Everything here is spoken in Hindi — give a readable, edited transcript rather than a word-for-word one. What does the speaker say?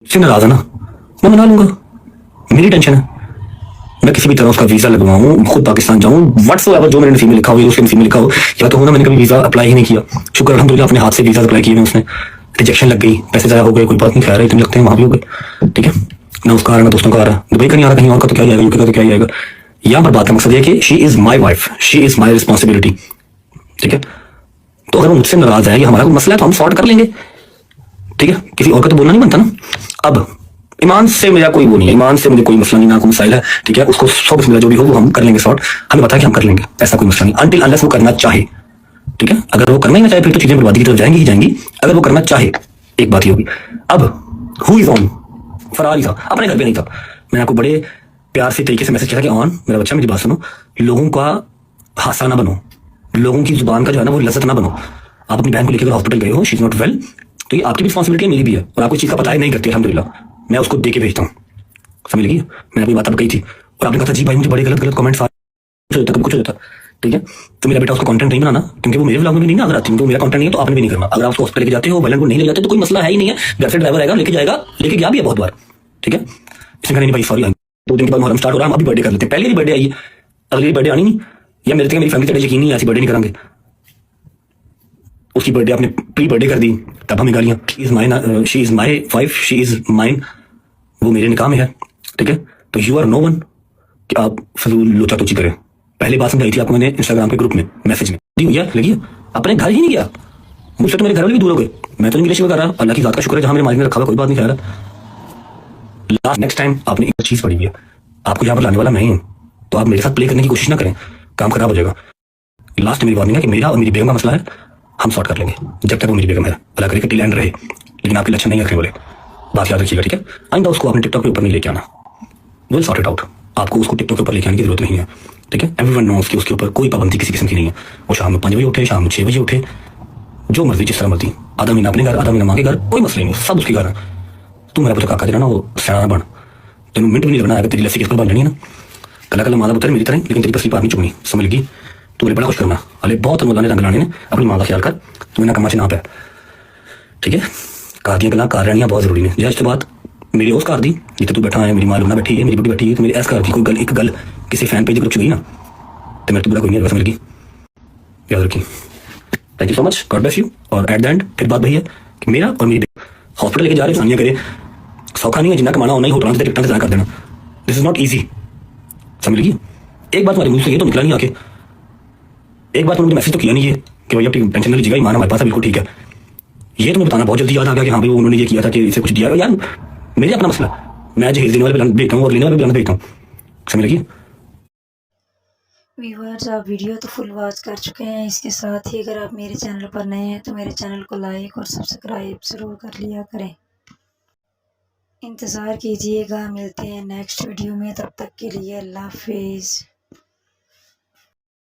से नाराज है ना, मैं मना लूंगा, मेरी टेंशन है। मैं किसी भी तरह उसका वीजा लगवाऊं, खुद पाकिस्तान जाऊं, व्हाट्सएवर जो मैंने नसीब में लिखा हो, उसके नसीब में लिखा हो, या तो हो ना मैंने कभी वीजा अप्लाई ही नहीं किया। शुक्र अल्हम्दुलिल्लाह अपने हाथ से वीजा अप्लाई किए, उसने रिजेक्शन लग गई, पैसे जाया हो गए, कोई बात नहीं, खैर है, इतने लगते हैं वहां भी हो गए, ठीक है ना। उसका आ रहा ना दोस्तों का आ रहा, दुबई का नहीं आ रहा, कहीं और का तो क्या ही आएगा, यूके का तो क्या ही आएगा। यहाँ पर बात का मकसद है कि she is my wife, she is my responsibility, ठीक है। तो अगर वो मुझसे नाराज है, ये हमारा कोई मसला है तो हम सॉर्ट कर लेंगे, ठीक है। किसी और का तो बोलना नहीं बनता ना। अब ईमान से मेरा कोई वो नहीं है, ईमान से मुझे कोई मसला नहीं, ना कोई मसाइल है, ठीक है। उसको 100% जो भी हो वो हम कर लेंगे सॉर्ट, हमें पता है कि हम कर लेंगे, ऐसा कोई मसला नहीं, अनटिल अनलेस वो करना चाहे, ठीक है। अगर वो करना ही ना चाहे फिर तो चीजें बर्बादी की तरफ जाएंगी ही जाएंगी। अगर वो करना चाहे, एक बात ही होगी। अब हु इज ऑन, फरारी था, अपने घर पे नहीं था। मैंने आपको बड़े प्यार से तरीके से मैसेज किया था कि ऑन मेरा बच्चा मेरी बात सुनो, लोगों का हासा ना बनो, लोगों की जुबान का जो है ना वो लज्जत ना बनो। आप अपनी बहन को लेकर हॉस्पिटल गए हो, शी इज नॉट वेल, तो ये आपकी रिस्पॉन्सिबिलिटी है, मेरी भी है, और आपको चीज का पता है नहीं करती, अल्हम्दुलिल्लाह मैं उसको दे के भेजता हूँ, समझ लगी। मैंने अपनी बात अब कही थी और आपने कहा था जी भाई मुझे बड़े गलत गलत कमेंट्स कुछ हो जाता, कभी कुछ हो जाता, ठीक है। तो मेरा बेटा उसको कंटेंट नहीं बनाना, क्योंकि वो मेरे व्लॉग में भी नहीं ना अगर आती, तो मेरा कंटेंट नहीं है तो आपने भी नहीं करना। अगर आप उसको हॉस्पिटल लेके जाते हो, वायलेंट को नहीं ले जाते तो कोई मसला है ही नहीं है, घर से ड्राइवर आएगा लेके जाएगा, लेके गया भी है बहुत बार, ठीक है। इसने कहा नहीं भाई सॉरी, 2 दिन के बाद मुहर्रम स्टार्ट हो रहा है, हम अभी बर्थडे कर लेते हैं, पहले भी बर्थडे आई है, अगली बर्थडे आनी नहीं, या मेरे तक मेरी फैमिली तेरे यकीन नहीं ऐसी बर्थडे नहीं करेंगे। उसकी बर्थडे आपने प्री बर्थडे कर दी, तब हमें गालियां, she is my wife, she is mine, वो मेरे निकाह में है, ठीक है। तो यू आर नो वन कि आप फजूल लोचा तोची करें। पहले बात समझाई थी आपको मैंने इंस्टाग्राम के ग्रुप में मैसेज में दी हुई है, लगी है, अपने घर ही नहीं गया, मुझसे तो मेरे घर वाले भी दूर हो गए, मैं तो नहीं रिलेशन कर रहा, अल्लाह की जात का शुक्र है जहां मेरे मालिक ने रखा हुआ, कोई बात नहीं, खैर लास्ट नेक्स्ट टाइम आपने एक चीज पड़ी हुई है, आपको यहाँ पर लाने वाला मैं ही हूँ, तो आप मेरे साथ प्ले करने की कोशिश ना करें, काम खराब हो जाएगा। लास्ट मेरी वार्निंग है कि मेरा और मेरी बेगम का मसला है, हम सॉर्ट कर लेंगे, जब तक वो मेरी बेगम है, अल्लाह करे कि टिल एंड रहे, लेकिन आपके लक्षण नहीं रखने वाले, बात याद रखिएगा, ठीक है। आइंदा उसको अपने टिकटॉक के ऊपर नहीं लेके आना, विल सॉर्ट इट आउट, आपको उसको टिकटॉक के ऊपर लेके आने की जरूरत नहीं है, ठीक है। एवरीवन नोस कि उसके ऊपर कोई पाबंदी किसी किस्म की नहीं है, वो शाम में 5 बजे उठे, शाम में 6 बजे उठे, जो मर्जी जिस तरह मर्जी, आधा महीना अपने घर आधा महीना माँ के घर, कोई मसला नहीं, सब उसके घर है। तू मेरा पुत्र काका जरा ना वो सयाना बन, तेन मिनट भी नहीं लगना है, तेरी लस्सी किस पर बन जानी है ना, कला कला माला पुत्र मेरी तरह, लेकिन तेरी पसली पार नहीं चुगनी, समझ लगी। तू मेरे बड़ा खुश करना, अरे बहुत मुला ने रंग लाने ने, अपनी माँ का ख्याल कर, तू इन्हें कमा च ना पै, ठीक है। घर दियाँ गल्लां कर रहनियां बहुत जरूरी ने, जे इस बात मेरी उस घर दी जिते तू बैठा है, मेरी मां लुना बैठी है, मेरी बुढ़ी बैठी है, तो मेरी इस घर की कोई गल एक गल किसी फैन पेज ग्रुप च गई ना, तो मेरे तो बुरा कोई नहीं है, समझ लगी, याद रखी। Thank you so much, God bless you. और एट द एंड फिर बात वही है कि मेरा और मेरी हॉस्पिटल लेके जा रहे सानिया करे, सौखा नहीं है, जितना कमाना उतना ही होटलों से टिकटां जाया कर देना, दिस इज नॉट ईजी, समझ लगी। एक बात तुम्हारे मुंह से ये तो निकला नहीं आके, एक बात मुझे मैसेज तो किया नहीं है कि भाई अपनी टेंशन लीजिएगा, ईमान हमारे पास है बिल्कुल ठीक है, ये तुम्हें बताना बहुत जल्दी याद आ गया कि हाँ भाई उन्होंने ये किया था कि इसे कुछ दिया यार, मेरे अपना मसला, मैं जहेज देने वाले भेजता हूँ और लेने वाले भी भेजता हूँ, समझ लगी। व्यूअर्स आप वीडियो तो फुल वॉच कर चुके हैं, इसके साथ ही अगर आप मेरे चैनल पर नए हैं तो मेरे चैनल को लाइक और सब्सक्राइब ज़रूर कर लिया करें। इंतज़ार कीजिएगा, मिलते हैं नेक्स्ट वीडियो में, तब तक के लिए अल्लाह हाफिज़।